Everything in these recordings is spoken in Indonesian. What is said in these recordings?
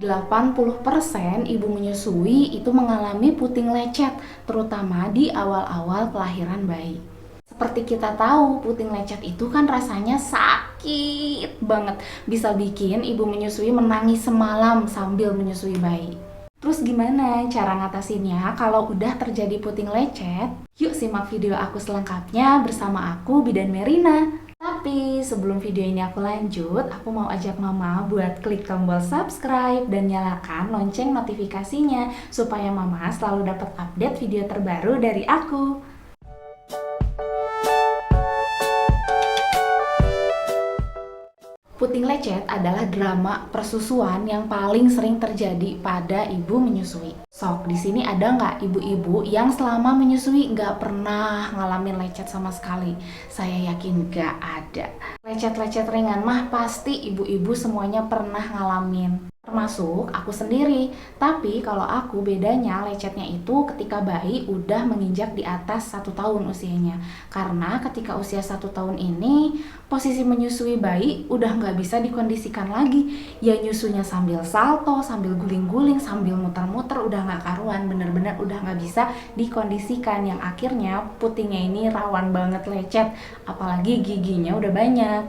80% ibu menyusui itu mengalami puting lecet, terutama di awal-awal kelahiran bayi. Seperti kita tahu, puting lecet itu kan rasanya sakit banget. Bisa bikin ibu menyusui menangis semalam sambil menyusui bayi. Terus gimana cara ngatasinnya kalau udah terjadi puting lecet? Yuk simak video aku selengkapnya bersama aku, Bidan Merina. Tapi sebelum video ini aku lanjut, aku mau ajak mama buat klik tombol subscribe dan nyalakan lonceng notifikasinya supaya mama selalu dapat update video terbaru dari aku. Puting lecet adalah drama persusuan yang paling sering terjadi pada ibu menyusui. Sok, di sini ada nggak ibu-ibu yang selama menyusui nggak pernah ngalamin lecet sama sekali? Saya yakin nggak ada. Lecet-lecet ringan mah pasti ibu-ibu semuanya pernah ngalamin. Termasuk aku sendiri. Tapi kalau aku bedanya lecetnya itu ketika bayi udah menginjak di atas 1 tahun usianya. Karena ketika usia 1 tahun ini, posisi menyusui bayi udah nggak bisa dikondisikan lagi. Ya nyusunya sambil salto, sambil guling-guling, sambil muter-muter, udah nggak karuan. Bener-bener udah nggak bisa dikondisikan. Yang akhirnya putingnya ini rawan banget lecet. Apalagi giginya udah banyak.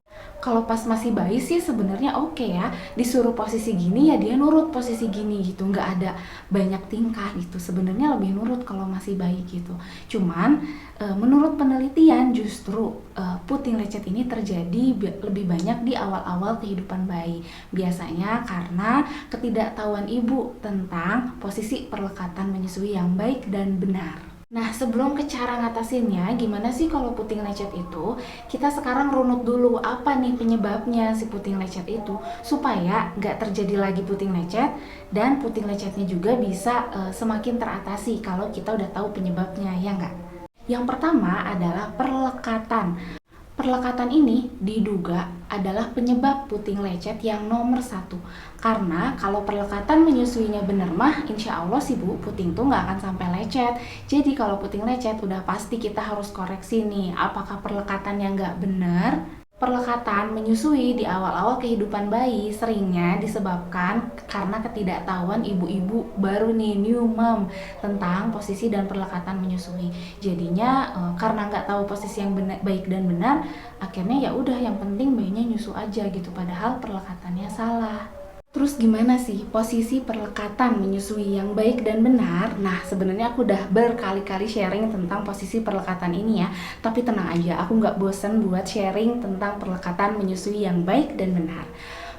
Kalau pas masih bayi sih sebenarnya oke ya, disuruh posisi gini ya dia nurut posisi gini gitu, nggak ada banyak tingkah gitu. Sebenarnya lebih nurut kalau masih bayi gitu. Cuman menurut penelitian justru puting lecet ini terjadi lebih banyak di awal-awal kehidupan bayi. Biasanya karena ketidaktahuan ibu tentang posisi perlekatan menyusui yang baik dan benar. Nah, sebelum ke cara ngatasinnya, gimana sih kalau puting lecet itu? Kita sekarang runut dulu apa nih penyebabnya si puting lecet itu, supaya nggak terjadi lagi puting lecet, dan puting lecetnya juga bisa semakin teratasi kalau kita udah tahu penyebabnya, ya nggak? Yang pertama adalah perlekatan. Perlekatan ini diduga adalah penyebab puting lecet yang nomor 1. Karena kalau perlekatan menyusuinya bener mah, insya Allah sih bu, puting tuh nggak akan sampai lecet. Jadi kalau puting lecet udah pasti kita harus koreksi nih, apakah perlekatannya nggak bener. Perlekatan menyusui di awal-awal kehidupan bayi seringnya disebabkan karena ketidaktahuan ibu-ibu baru nih, new mom, tentang posisi dan perlekatan menyusui. Jadinya karena nggak tahu posisi yang baik dan benar, akhirnya ya udah yang penting bayinya nyusu aja gitu, padahal perlekatannya salah. Terus gimana sih posisi perlekatan menyusui yang baik dan benar? Nah, sebenarnya aku udah berkali-kali sharing tentang posisi perlekatan ini ya. Tapi tenang aja, aku nggak bosen buat sharing tentang perlekatan menyusui yang baik dan benar.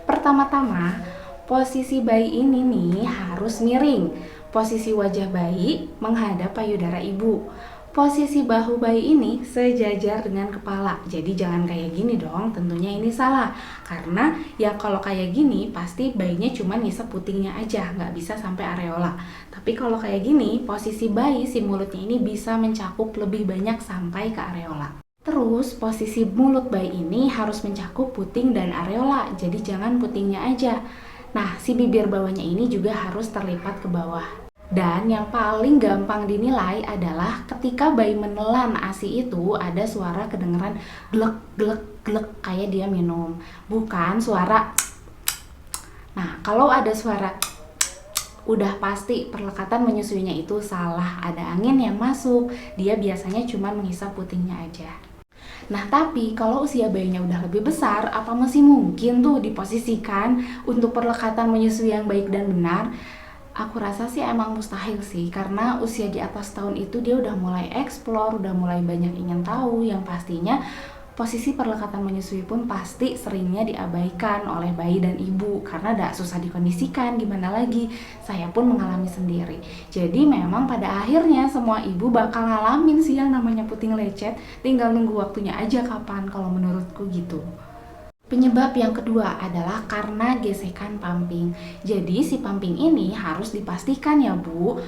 Pertama-tama, posisi bayi ini nih harus miring. Posisi wajah bayi menghadap payudara ibu. Posisi bahu bayi ini sejajar dengan kepala. Jadi jangan kayak gini dong, tentunya ini salah. Karena ya kalau kayak gini pasti bayinya cuma ngisep putingnya aja, nggak bisa sampai areola. Tapi kalau kayak gini, posisi bayi si mulutnya ini bisa mencakup lebih banyak sampai ke areola. Terus posisi mulut bayi ini harus mencakup puting dan areola, jadi jangan putingnya aja. Nah, si bibir bawahnya ini juga harus terlipat ke bawah. Dan yang paling gampang dinilai adalah ketika bayi menelan ASI itu ada suara kedengeran glek glek glek kayak dia minum, bukan suara. Nah, kalau ada suara udah pasti perlekatan menyusuinya itu salah, ada angin yang masuk, dia biasanya cuma menghisap putingnya aja. Nah, tapi kalau usia bayinya udah lebih besar, apa masih mungkin tuh diposisikan untuk perlekatan menyusui yang baik dan benar? Aku rasa sih emang mustahil sih, karena usia di atas tahun itu dia udah mulai explore, udah mulai banyak ingin tahu, yang pastinya posisi perlekatan menyusui pun pasti seringnya diabaikan oleh bayi dan ibu karena udah susah dikondisikan, gimana lagi, saya pun mengalami sendiri. Jadi memang pada akhirnya semua ibu bakal ngalamin sih yang namanya puting lecet, tinggal nunggu waktunya aja kapan, kalau menurutku gitu. Penyebab yang kedua adalah karena gesekan pumping. Jadi si pumping ini harus dipastikan ya bu,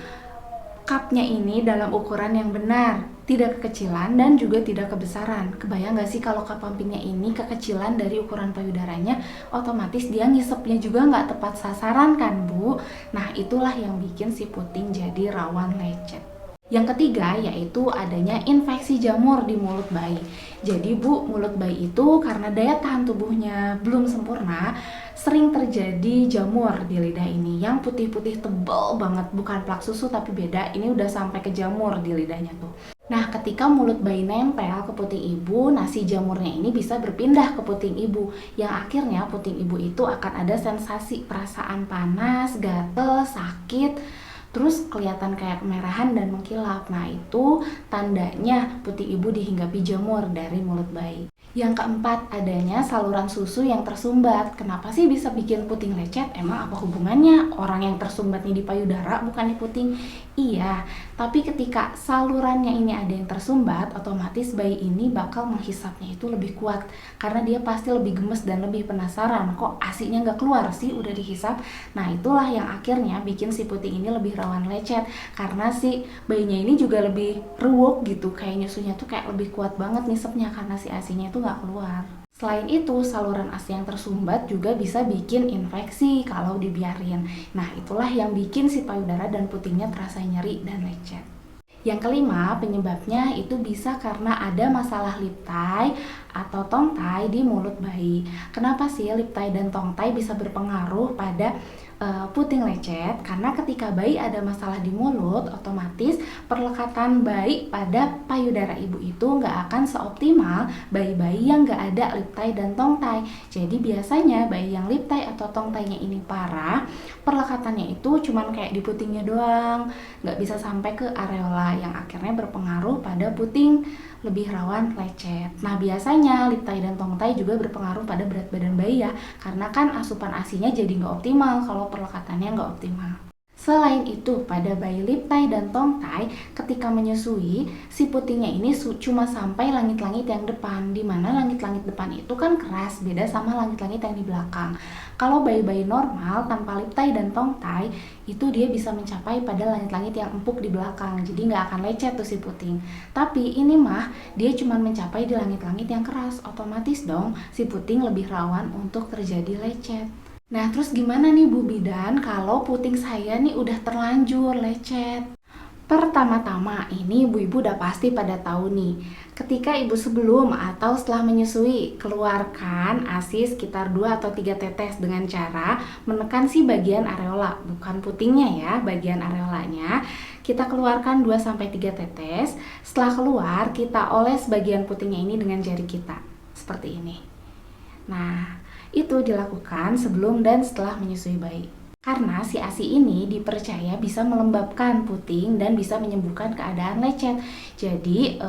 cupnya ini dalam ukuran yang benar, tidak kekecilan dan juga tidak kebesaran. Kebayang gak sih kalau cup pumpingnya ini kekecilan dari ukuran payudaranya, otomatis dia ngisepnya juga nggak tepat sasaran kan bu. Nah itulah yang bikin si puting jadi rawan lecet. Yang ketiga yaitu adanya infeksi jamur di mulut bayi. Jadi bu, mulut bayi itu karena daya tahan tubuhnya belum sempurna, sering terjadi jamur di lidah ini yang putih-putih tebal banget, bukan plak susu tapi beda, ini udah sampai ke jamur di lidahnya tuh. Nah, ketika mulut bayi nempel ke puting ibu, si jamurnya ini bisa berpindah ke puting ibu, yang akhirnya puting ibu itu akan ada sensasi perasaan panas, gatel, sakit, terus kelihatan kayak kemerahan dan mengkilap. Nah, itu tandanya puting ibu dihinggapi jamur dari mulut bayi. Yang keempat, adanya saluran susu yang tersumbat. Kenapa sih bisa bikin puting lecet? Emang apa hubungannya? Orang yang tersumbatnya di payudara bukan di puting? Iya, tapi ketika salurannya ini ada yang tersumbat, otomatis bayi ini bakal menghisapnya itu lebih kuat. Karena dia pasti lebih gemes dan lebih penasaran, kok ASI-nya nggak keluar sih udah dihisap? Nah, itulah yang akhirnya bikin si puting ini lebih rawan lecet. Karena si bayinya ini juga lebih ruwet gitu, kayak nyusunya tuh kayak lebih kuat banget ngisepnya karena si ASI-nya itu nggak keluar. Selain itu, saluran ASI yang tersumbat juga bisa bikin infeksi kalau dibiarin. Nah, itulah yang bikin si payudara dan putingnya terasa nyeri dan lecet. Yang kelima, penyebabnya itu bisa karena ada masalah lip tie atau tongue tie di mulut bayi. Kenapa sih lip tie dan tongue tie bisa berpengaruh pada puting lecet? Karena ketika bayi ada masalah di mulut, otomatis perlekatan bayi pada payudara ibu itu nggak akan seoptimal bayi-bayi yang nggak ada lip tie dan tongue tie. Jadi biasanya bayi yang lip tie atau tongue tie-nya ini parah, perlekatannya itu cuman kayak di putingnya doang, nggak bisa sampai ke areola, yang akhirnya berpengaruh pada puting lebih rawan lecet. Nah, biasanya lip tie dan tongue tie juga berpengaruh pada berat badan bayi ya, karena kan asupan ASI-nya jadi nggak optimal kalau perlekatannya nggak optimal. Selain itu, pada bayi lip tie dan tongue tie, ketika menyusui, si putingnya ini cuma sampai langit-langit yang depan, dimana langit-langit depan itu kan keras, beda sama langit-langit yang di belakang. Kalau bayi-bayi normal tanpa lip tie dan tongue tie, itu dia bisa mencapai pada langit-langit yang empuk di belakang, jadi nggak akan lecet tuh si puting. Tapi ini mah, dia cuma mencapai di langit-langit yang keras, otomatis dong si puting lebih rawan untuk terjadi lecet. Nah, terus gimana nih Bu Bidan kalau puting saya nih udah terlanjur lecet? Pertama-tama, ini ibu-ibu udah pasti pada tahu nih, ketika ibu sebelum atau setelah menyusui, keluarkan ASI sekitar 2 atau 3 tetes dengan cara menekan si bagian areola, bukan putingnya ya, bagian areolanya. Kita keluarkan 2-3 tetes, setelah keluar kita oles bagian putingnya ini dengan jari kita, seperti ini. Nah, itu dilakukan sebelum dan setelah menyusui bayi. Karena si ASI ini dipercaya bisa melembabkan puting dan bisa menyembuhkan keadaan lecet. Jadi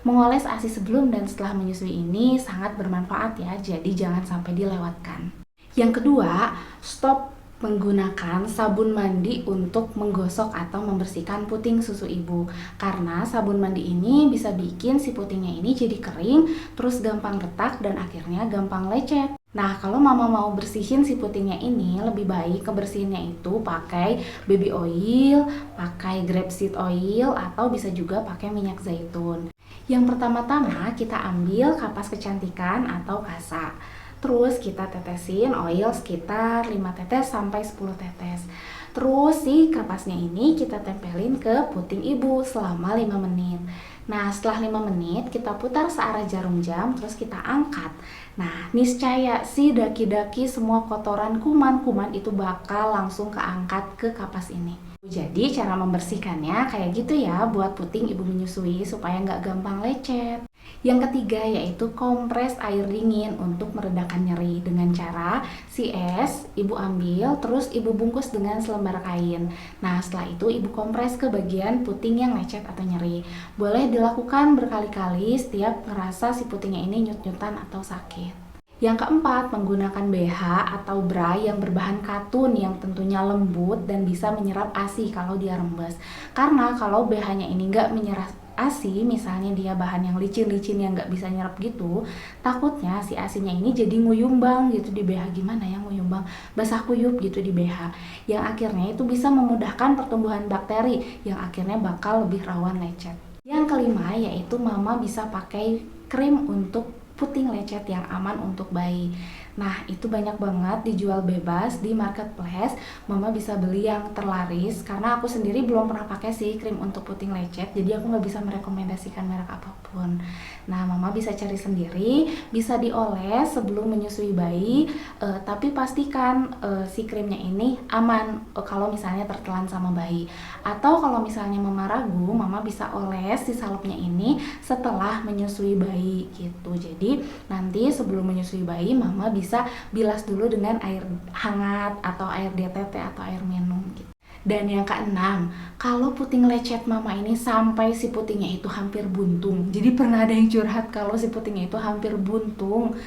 mengoles ASI sebelum dan setelah menyusui ini sangat bermanfaat ya. Jadi jangan sampai dilewatkan. Yang kedua, stop menggunakan sabun mandi untuk menggosok atau membersihkan puting susu ibu. Karena sabun mandi ini bisa bikin si putingnya ini jadi kering, terus gampang retak dan akhirnya gampang lecet. Nah, kalau mama mau bersihin si putingnya ini, lebih baik kebersihinnya itu pakai baby oil, pakai grapeseed oil, atau bisa juga pakai minyak zaitun. Yang pertama-tama kita ambil kapas kecantikan atau kasa. Terus kita tetesin oil sekitar 5 tetes sampai 10 tetes. Terus si kapasnya ini kita tempelin ke puting ibu selama 5 menit. Nah, setelah 5 menit kita putar searah jarum jam, terus kita angkat. Nah, niscaya si daki-daki semua kotoran kuman-kuman itu bakal langsung keangkat ke kapas ini. Jadi cara membersihkannya kayak gitu ya buat puting ibu menyusui supaya nggak gampang lecet. Yang ketiga yaitu kompres air dingin untuk meredakan nyeri dengan cara si es ibu ambil terus ibu bungkus dengan selembar kain. Nah, setelah itu ibu kompres ke bagian puting yang lecet atau nyeri. Boleh dilakukan berkali-kali setiap ngerasa si putingnya ini nyut-nyutan atau sakit. Yang keempat, menggunakan BH atau bra yang berbahan katun yang tentunya lembut dan bisa menyerap ASI kalau dia rembes. Karena kalau BH-nya ini nggak menyerap ASI, misalnya dia bahan yang licin-licin yang nggak bisa nyerap gitu, takutnya si ASI-nya ini jadi nguyumbang gitu di BH. Gimana ya nguyumbang? Basah kuyup gitu di BH. Yang akhirnya itu bisa memudahkan pertumbuhan bakteri yang akhirnya bakal lebih rawan lecet. Yang kelima yaitu mama bisa pakai krim untuk puting lecet yang aman untuk bayi. Nah, itu banyak banget dijual bebas di marketplace. Mama bisa beli yang terlaris karena aku sendiri belum pernah pakai sih krim untuk puting lecet, jadi aku nggak bisa merekomendasikan merek apapun. Nah, mama bisa cari sendiri, bisa dioles sebelum menyusui bayi, tapi pastikan si krimnya ini aman kalau misalnya tertelan sama bayi. Atau kalau misalnya mama ragu, mama bisa oles si salepnya ini setelah menyusui bayi gitu. Jadi nanti sebelum menyusui bayi, mama bisa bilas dulu dengan air hangat atau air DTT atau air minum gitu. Dan yang keenam, kalau puting lecet mama ini sampai si putingnya itu hampir buntung. Jadi pernah ada yang curhat kalau si putingnya itu hampir buntung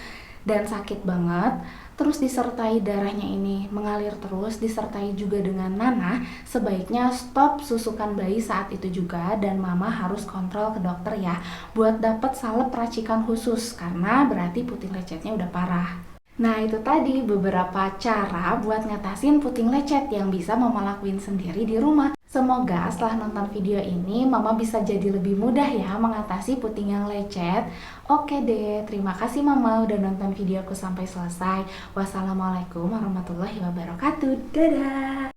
dan sakit banget. Terus disertai darahnya ini mengalir terus, disertai juga dengan nanah, sebaiknya stop susukan bayi saat itu juga dan mama harus kontrol ke dokter ya buat dapet salep racikan khusus karena berarti puting lecetnya udah parah. Nah, itu tadi beberapa cara buat ngatasin puting lecet yang bisa mama lakuin sendiri di rumah. Semoga setelah nonton video ini mama bisa jadi lebih mudah ya mengatasi puting yang lecet. Oke deh, terima kasih mama udah nonton videoku sampai selesai. Wassalamualaikum warahmatullahi wabarakatuh. Dadah.